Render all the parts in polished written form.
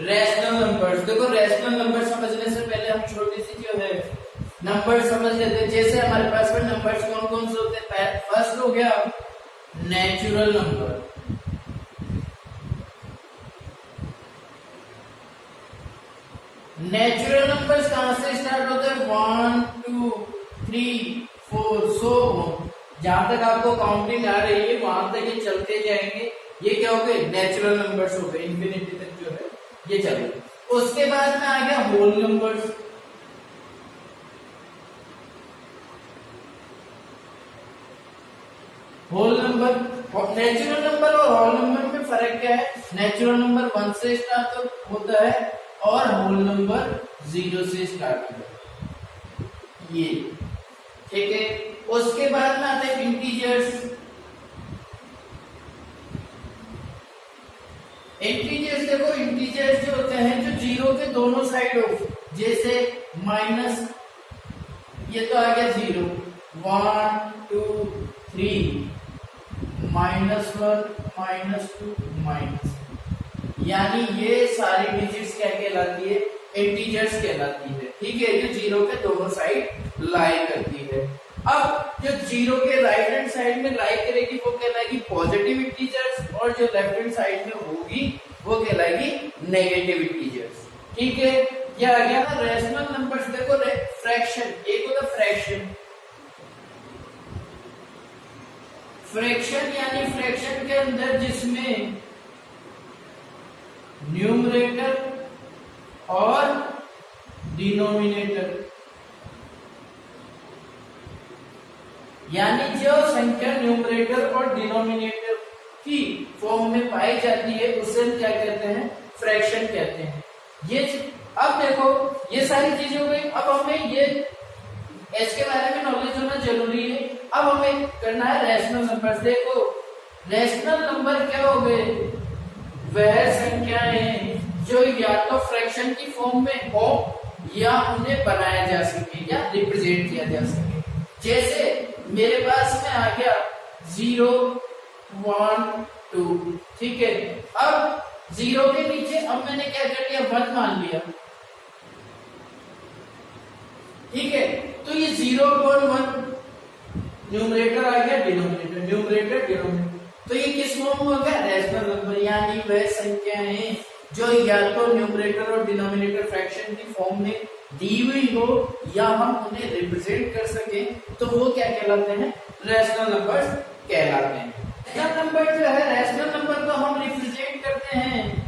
Rational numbers. देखो rational number समझने से पहले हम छोटी सी जो है नंबर समझ लेते हैं। जैसे हमारे पास में नंबर्स कौन कौन से होते हैं। फर्स्ट हो गया नेचुरल नंबर। नेचुरल नंबर्स कहां से स्टार्ट होते हैं, 1 2 3 4 सो जहां तक आपको काउंटिंग आ रही है वहां तक ये चलते जाएंगे। ये क्या हो गए, नेचुरल नंबर्स हो गए, इंफिनिटी तक जो है ये चल। उसके बाद में आ गया whole numbers. Whole number, natural number और होल नंबर में फर्क क्या है। नेचुरल नंबर 1 से स्टार्ट होता है और होल नंबर 0 से स्टार्ट होता है, ये ठीक है। उसके बाद में आते हैं इंटीजर्स। इंटीजर्स देखो, इंटीजर्स जो होते हैं जो 0 के दोनों साइड हो, जैसे माइनस, ये तो आ गया 0, 1 2 3 -1 -2 माइनस, यानी ये सारी डिजिट्स क्या कहलाती है, इंटीजर्स कहलाती है, ठीक है, जो 0 के दोनों साइड लाई करती है। अब जो 0 के राइट हैंड साइड में लाई करेगी वो कहलाएगी पॉजिटिव इंटीजर्स, और जो लेफ्ट हैंड साइड में होगी वो कहलाएगी नेगेटिव इंटीजर्स, ठीक है। यह आ गया ना रैशनल नंबर्स। देखो फ्रैक्शन, एक होता फ्रैक्शन, फ्रैक्शन यानी फ्रैक्शन के अंदर जिसमें न्यूमरेटर और डिनोमिनेटर, यानी जो संख्या न्यूमरेटर और डिनोमिनेटर की फॉर्म में पाई जाती है उसे हम क्या कहते हैं, फ्रैक्शन कहते हैं। ये अब देखो ये सारी चीजें हो गई। अब हमें ये इसके बारे में नॉलेज होना जरूरी है। अब हमें करना है रैशनल नंबर। देखो रैशनल नंबर क्या हो गए, वह संख्याएं जो या तो फ्रैक्शन की फॉर्म में हो या उन्हें बनाया जा सके या रिप्रेजेंट किया जा सके। जैसे मेरे पास में आ गया 0 1 2, ठीक है। अब 0 के नीचे अब मैंने क्या कर लिया, 1 मान लिया, ठीक है। तो ये 0.1 न्यूमरेटर आ गया, डिनोमिनेटर, न्यूमरेटर डिनोमिनेटर, तो ये किस फॉर्म में हो गया, रैशनल नंबर, यानी वह संख्याएं जो या तो न्यूमरेटर और डिनोमिनेटर फ्रैक्शन की फॉर्म में दी हुई हो या हम उन्हें रिप्रेजेंट कर सके तो वो क्या कहलाते हैं, रैशनल नंबर्स कहलाते हैं। रैशनल नंबर जो है, रैशनल नंबर को हम रिप्रेजेंट करते हैं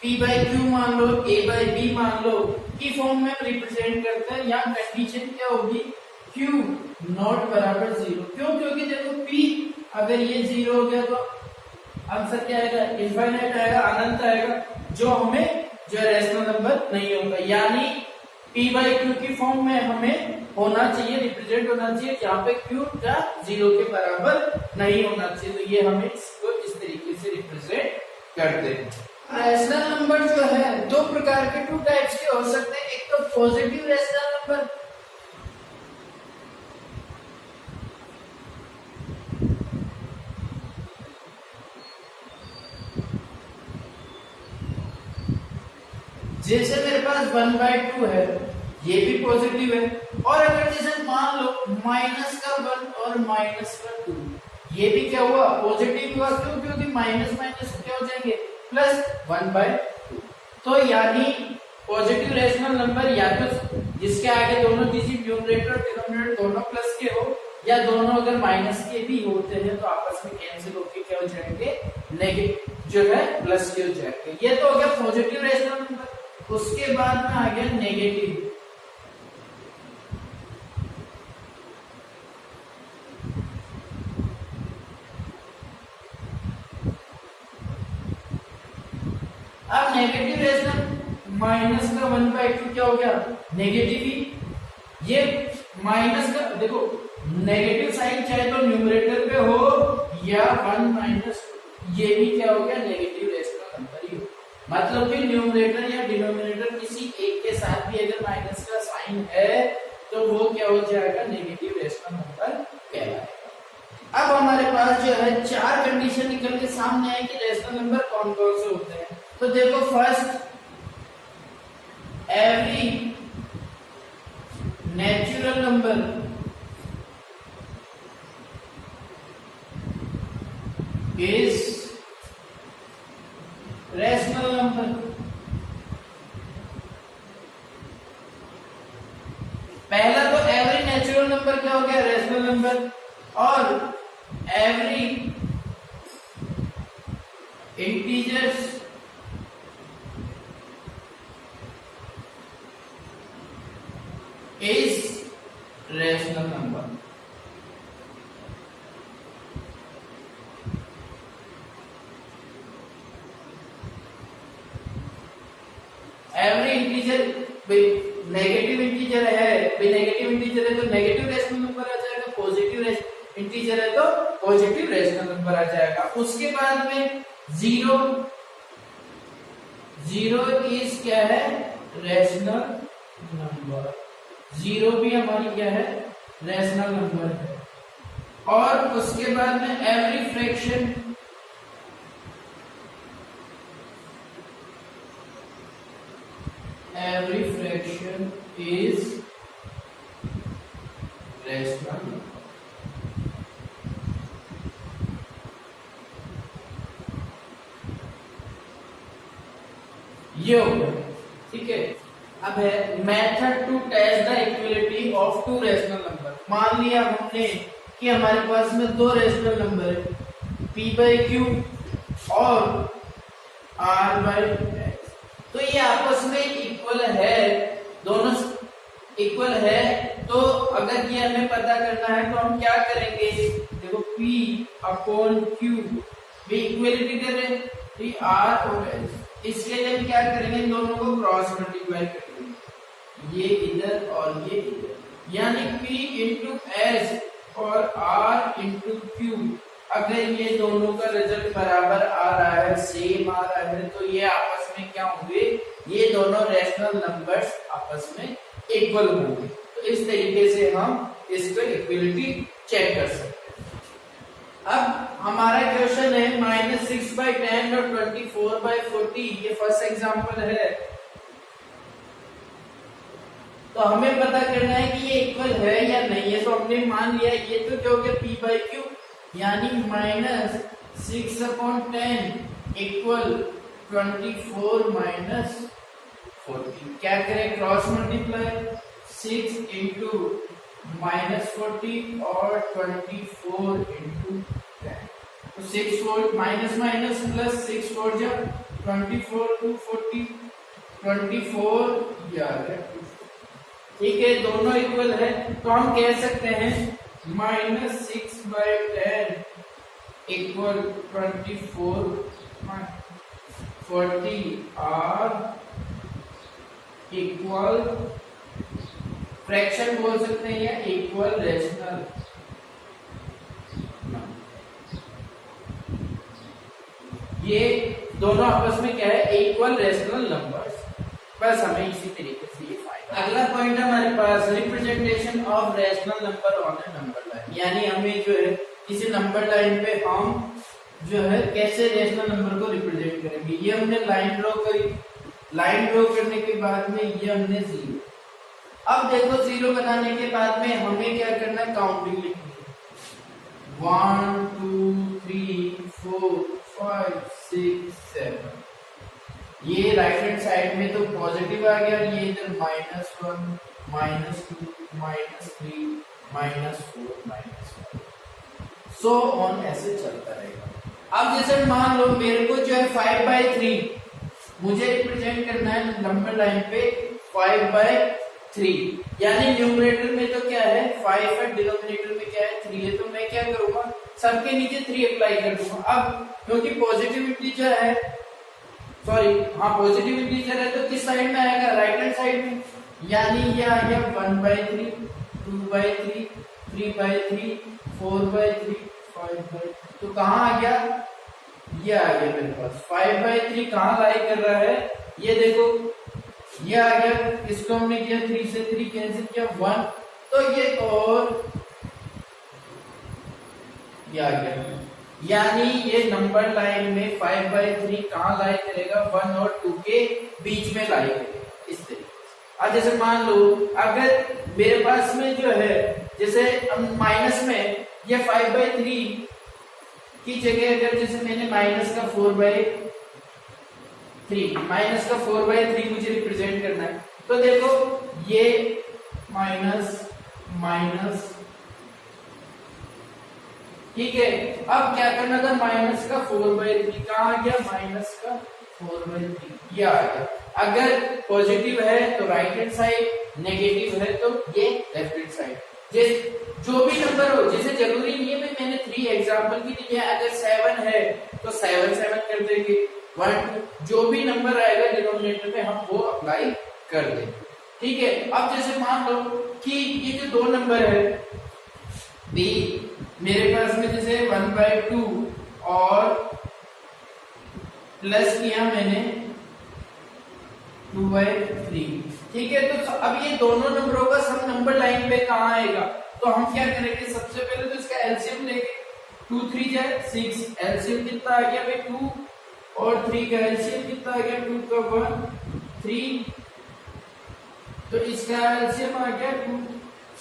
P by Q मान लो, A by B मान लो, की फॉर्म में रिप्रेजेंट करते हैं। यहाँ कंडीशन क्या होगी, Q नॉट बराबर 0। क्यों, क्योंकि देखो P अगर ये 0 हो गया तो आंसर क्या आएगा, इनफाइनाइट आएगा, अनंत आएगा, जो हमें जो रैशनल नंबर नहीं होगा। यानी P by Q की फॉर्म में हमें होना चाहिए, रिप्रेजेंट होना चाहिए, जहाँ पे Q का 0 के बराबर नहीं होना चाहिए। तो ये हमें इसको इस तरीके से रिप्रेजेंट करते हैं। रैशनल नंबर जो है दो प्रकार के, 2 टाइप्स के हो सकते हैं। एक तो पॉजिटिव रैशनल नंबर, जैसे मेरे पास 1/2 है, ये भी पॉजिटिव है। और अगर जैसे मान लो -1 और -2, ये भी क्या हुआ, पॉजिटिव हुआ। क्यों, क्योंकि माइनस माइनस क्या हो जाएंगे, +1/2। तो यानी पॉजिटिव रैशनल नंबर या तो जिसके आगे दोनों डिजिट न्यूमरेटर और डिनोमिनेटर दोनों प्लस के हो, या दोनों अगर माइनस के भी होते हैं तो आपस में कैंसिल होकर क्या हो जाएंगे, नेगेटिव जो है प्लस के हो जाएंगे। ये तो हो गया पॉजिटिव रैशनल नंबर। उसके बाद में आ गया नेगेटिव। अब नेगेटिव रैशनल, -1/2 क्या हो गया, नेगेटिव ही। ये माइनस का देखो नेगेटिव साइन चाहे तो न्यूमरेटर पे हो या 1 - ये भी क्या हो गया, नेगेटिव रैशनल नंबर ही हो। मतलब कि न्यूमरेटर या डिनोमिनेटर किसी एक के साथ भी अगर माइनस का साइन है तो वो क्या हो जाएगा, नेगेटिव रेशनल नंबर कहलाएगा। अब हमारे पास जो है चार कंडीशन निकल के सामने आए कि रेशनल नंबर कौन कौन से होते हैं। तो देखो, first, every natural number is rational number. पहला तो एवरी नेचुरल नंबर क्या हो गया, रेशनल नंबर, और every integers is rational number. Every integer, negative integer है, नेगेटिव इंटीजर है तो नेगेटिव रेशनल नंबर आ जाएगा, पॉजिटिव इंटीजर है तो पॉजिटिव रेशनल नंबर आ जाएगा। उसके बाद में जीरो, जीरो इज क्या है, रेशनल नंबर। जीरो भी हमारी क्या है, रेशनल नंबर है। और उसके बाद में every fraction, every fraction is rational number। ये हो गया, ठीक है। अब है method to test the equality of two rational number. मान लिया हमने कि हमारे पास में दो रेशनल नंबर है, p/q और r/x, तो ये आपस में इक्वल है, दोनों इक्वल है। तो अगर ये हमें पता करना है तो हम क्या करेंगे, देखो p/q भी इक्वलिटी कर रहे हैं, r और s, इसके लिए हम क्या करेंगे, इन दोनों को क्रॉस मल्टीप्लाई करेंगे, ये इधर और ये इधर, यानी p इंटू s और r इंटू q। अगर ये दोनों का रिजल्ट बराबर आ रहा है, सेम आ रहा है, तो ये आपस में क्या होंगे, ये दोनों रेशनल नंबर्स आपस में इक्वल होंगे। तो इस तरीके से हम इसको इक्वलिटी चेक कर सकते हैं। अब हमारा क्वेश्चन है -6/10 और 24/40, ये फर्स्ट एग्जांपल है। तो हमें पता करना है कि ये इक्वल है या नहीं है। तो हमने मान लिया ये तो क्या हो गया, p/q, यानी -6/10 इक्वल 24 - 40। क्या करें, क्रॉस मल्टीप्लाई, 6 इंटू -40 और 24 इंटू 10। तो 6 4 माइनस माइनस प्लस 6 4 जा 24 2 40, 24 11, ठीक है, दोनों इक्वल है। तो हम कह सकते हैं -6/10 इक्वल 24 40 r इक्वल फ्रैक्शन बोल सकते हैं या इक्वल रेशनल। ये दोनों आपस में क्या है, इक्वल रेशनल नंबर्स। बस हमें इसी तरीके से ये फाइंड। अगला पॉइंट है हमारे पास representation of rational number on a number line, यानी हमें जो है किसी नंबर लाइन पे हम जो है कैसे रेशनल नंबर को रिप्रेजेंट करेंगे। ये हमने लाइन ड्रॉ करी, लाइन ड्रॉ करने के बाद में ये हमने जीरो। अब देखो जीरो बनाने के बाद में हमें क्या करना है, काउंटिंग लिखनी है, 1 2 3 4 5 6 7। ये राइट हैंड साइड में तो पॉजिटिव आ गया, ये इधर -1 -2 -3 -4 -5, सो ऑन ऐसे चलता रहेगा। अब जैसे मान लो मेरे को जो है 5/3 मुझे रिप्रेजेंट करना है नंबर लाइन पे 5/3, यानी न्यूमरेटर में तो क्या है 5 है, डिनोमिनेटर में क्या है 3 है। तो मैं क्या करूंगा, सबके नीचे 3 अप्लाई कर दूंगा। अब क्योंकि पॉजिटिव इंटीजर है, सॉरी हाँ पॉजिटिव इंटीजर है, तो किस साइड में आएगा, राइट हैंड साइड में, यानी ये आ गया 1/3 2/3 3/3 4/3 5/3। तो कहाँ आ गया, ये आ गया मेरे पास 5/3 कहाँ लाई कर रहा है, ये देखो ये आ गया। इसको हमने किया 3 से 3 कैंसिल किया, 1 तो ये और ये आ गया, यानी ये नंबर लाइन में 5/3 कहाँ लाई करेगा, 1 और 2 के बीच में लाई करेगा इस तरीके से। अब जैसे मान लो अगर मेरे पास में जो है जैसे माइनस में ये 5/3 की जगह अगर जैसे मैंने माइनस का 4/3 मुझे रिप्रेजेंट करना है, तो देखो ये माइनस माइनस, ठीक है। अब क्या करना था, माइनस का 4/3 कहाँ आ गया, माइनस का 4/3 ये आ गया। अगर पॉजिटिव है तो राइट हैंड साइड, नेगेटिव है तो ये लेफ्ट हैंड साइड। जो भी नंबर हो, जैसे जरूरी नहीं है मैंने 3 एग्जांपल भी दिए, अगर 7 है तो 7 7 कर देंगे, 1 जो भी नंबर आएगा डिनोमिनेटर में हम वो अप्लाई कर देंगे, ठीक है। अब जैसे मान लो कि ये जो 2 नंबर है बी मेरे पास में जैसे 1/2 और प्लस किया मैंने 2/3, ठीक है। तो अब ये दोनों नंबरों का सम नंबर लाइन पे कहाँ आएगा, तो हम क्या करेंगे, सबसे पहले तो इसका एलसीएम लेंगे, 2 3 जाए 6, एलसीएम कितना आ गया भाई 2 और 3 का एलसीएम कितना आ गया, 2 का 1 3, तो इसका एलसीएम आ गया 2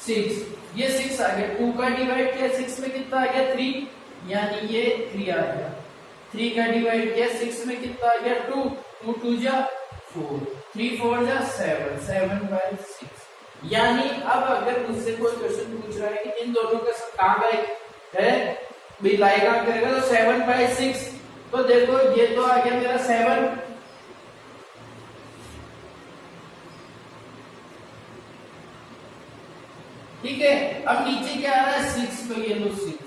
6, ये 6 आ गया, 2 का डिवाइड किया 6 में कितना आ गया 3, यानी ये 3 आ गया, 3 का डिवाइड किया 6 में कितना आ गया 2, 2 2 जा 4, 3 4 जा 7, 7/6। यानी अब अगर मुझसे कोई क्वेश्चन पूछ रहा है कि इन दोनों का सब कहाँ गए है, लाई कहाँ करेगा, तो 7/6, तो देखो ये तो आ गया मेरा 7, ठीक है। अब नीचे क्या आ रहा है 6, तो ये लो 6,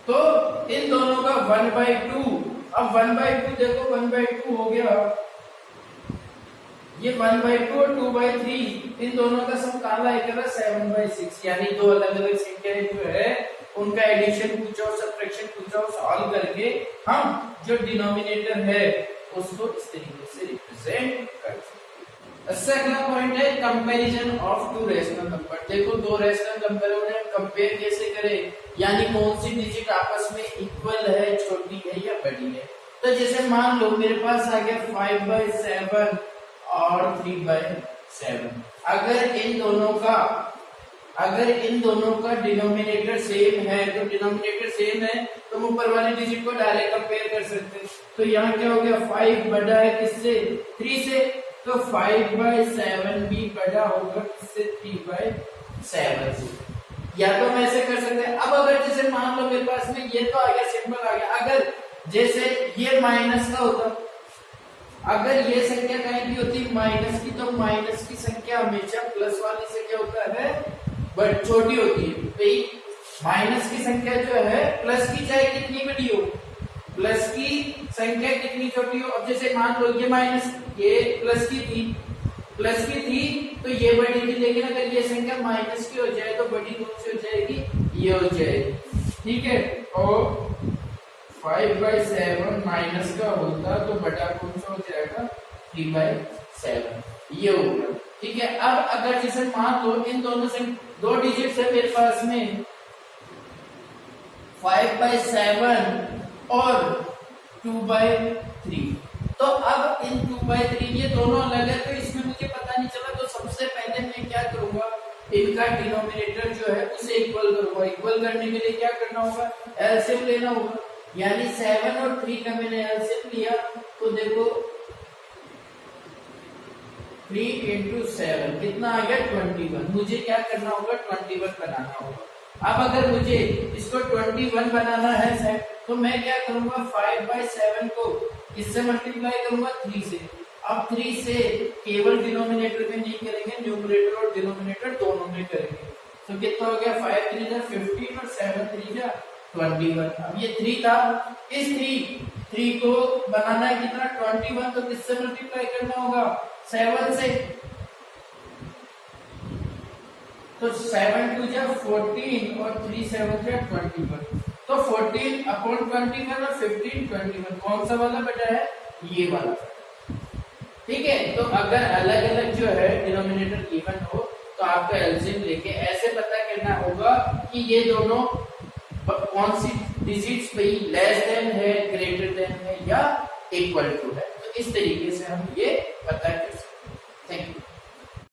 तो इन दोनों का 1/2, अब 1/2 देखो 1/2 हो गया, ये 1/2 और 2/3 इन दोनों का सम कहाँ लाएगा 7/6, यानी दो अलग अलग संख्याएं जो है उनका एडिशन पूछा और सब्ट्रैक्शन पूछा और सॉल्व करके हम जो डिनोमिनेटर है उसको इस तरीके से रिप्रेजेंट कर सकते हैं। अगला पॉइंट है कंपैरिजन ऑफ 2 रेशनल नंबर। देखो 2 रेशनल नंबर उन्हें कंपेयर कैसे करें, यानी कौन सी डिजिट आपस में इक्वल है, छोटी है या बड़ी है। तो जैसे मान लो मेरे पास आ गया 5/7 और 3/7, अगर इन दोनों का डिनोमिनेटर सेम है, तो डिनोमिनेटर सेम है तो हम ऊपर वाली डिजिट को डायरेक्ट कंपेयर कर सकते हैं। तो यहाँ क्या हो गया, 5 बड़ा है किससे, 3 से, तो 5/7 भी बड़ा होगा किससे, 3/7 से, या तो हम ऐसे कर सकते हैं। अब अगर जैसे मान लो मेरे पास में ये तो आ गया, सिंपल आ गया, अगर जैसे ये माइनस का होता, अगर ये संख्या कहीं की होती माइनस की, तो माइनस की संख्या हमेशा प्लस वाली से क्या होता है, बट छोटी होती है। तो माइनस की संख्या जो है प्लस की चाहे कितनी बड़ी हो, प्लस की संख्या कितनी छोटी हो। अब जैसे मान लो ये माइनस, ये प्लस की थी तो ये बड़ी थी, लेकिन अगर ये संख्या माइनस की हो जाए तो बड़ी कौन सी हो जाएगी, ये हो जाएगी, ठीक है। और 5/7 माइनस का होता तो बटा कौन सा हो जाएगा, 3/7, ये होगा, ठीक है। अब अगर जैसे मान लो इन दोनों से 2 डिजिट है मेरे पास में 5/7 और 2/3, तो अब इन 2/3 ये दोनों अलग है, तो इसमें मुझे पता नहीं चला, तो सबसे पहले मैं क्या करूंगा, इनका डिनोमिनेटर जो है उसे इक्वल करूंगा। इक्वल करने के लिए क्या करना होगा, एलसीएम लेना होगा, यानी 7 और 3 का मैंने एलसीएम लिया, तो देखो 3 × 7 कितना आ गया 21, मुझे क्या करना होगा 21 बनाना होगा। अब अगर मुझे इसको 21 बनाना है तो मैं क्या करूंगा, 5/7 को किससे मल्टीप्लाई करूंगा, 3 से। अब 3 से केवल डिनोमिनेटर में नहीं करेंगे, न्यूमरेटर और डिनोमिनेटर दोनों में करेंगे, तो कितना हो गया 5 3 जा 15 और 7 3 जा 21। अब ये 3 था, इस 3 को बनाना है कितना 21, तो किससे मल्टीप्लाई करना होगा 7 से, तो 7 2 जा 14 और 3 7 जा 21, तो 14/21 और 15/21 कौन सा वाला बेटा है, ये वाला, ठीक है। तो अगर अलग अलग जो है डिनोमिनेटर इवन हो तो आपका एलसीएम लेके ऐसे पता करना होगा कि ये दोनों कौन सी डिजिट्स भाई लेस देन है, ग्रेटर देन है या इक्वल टू है। तो इस तरीके से हम ये पता कर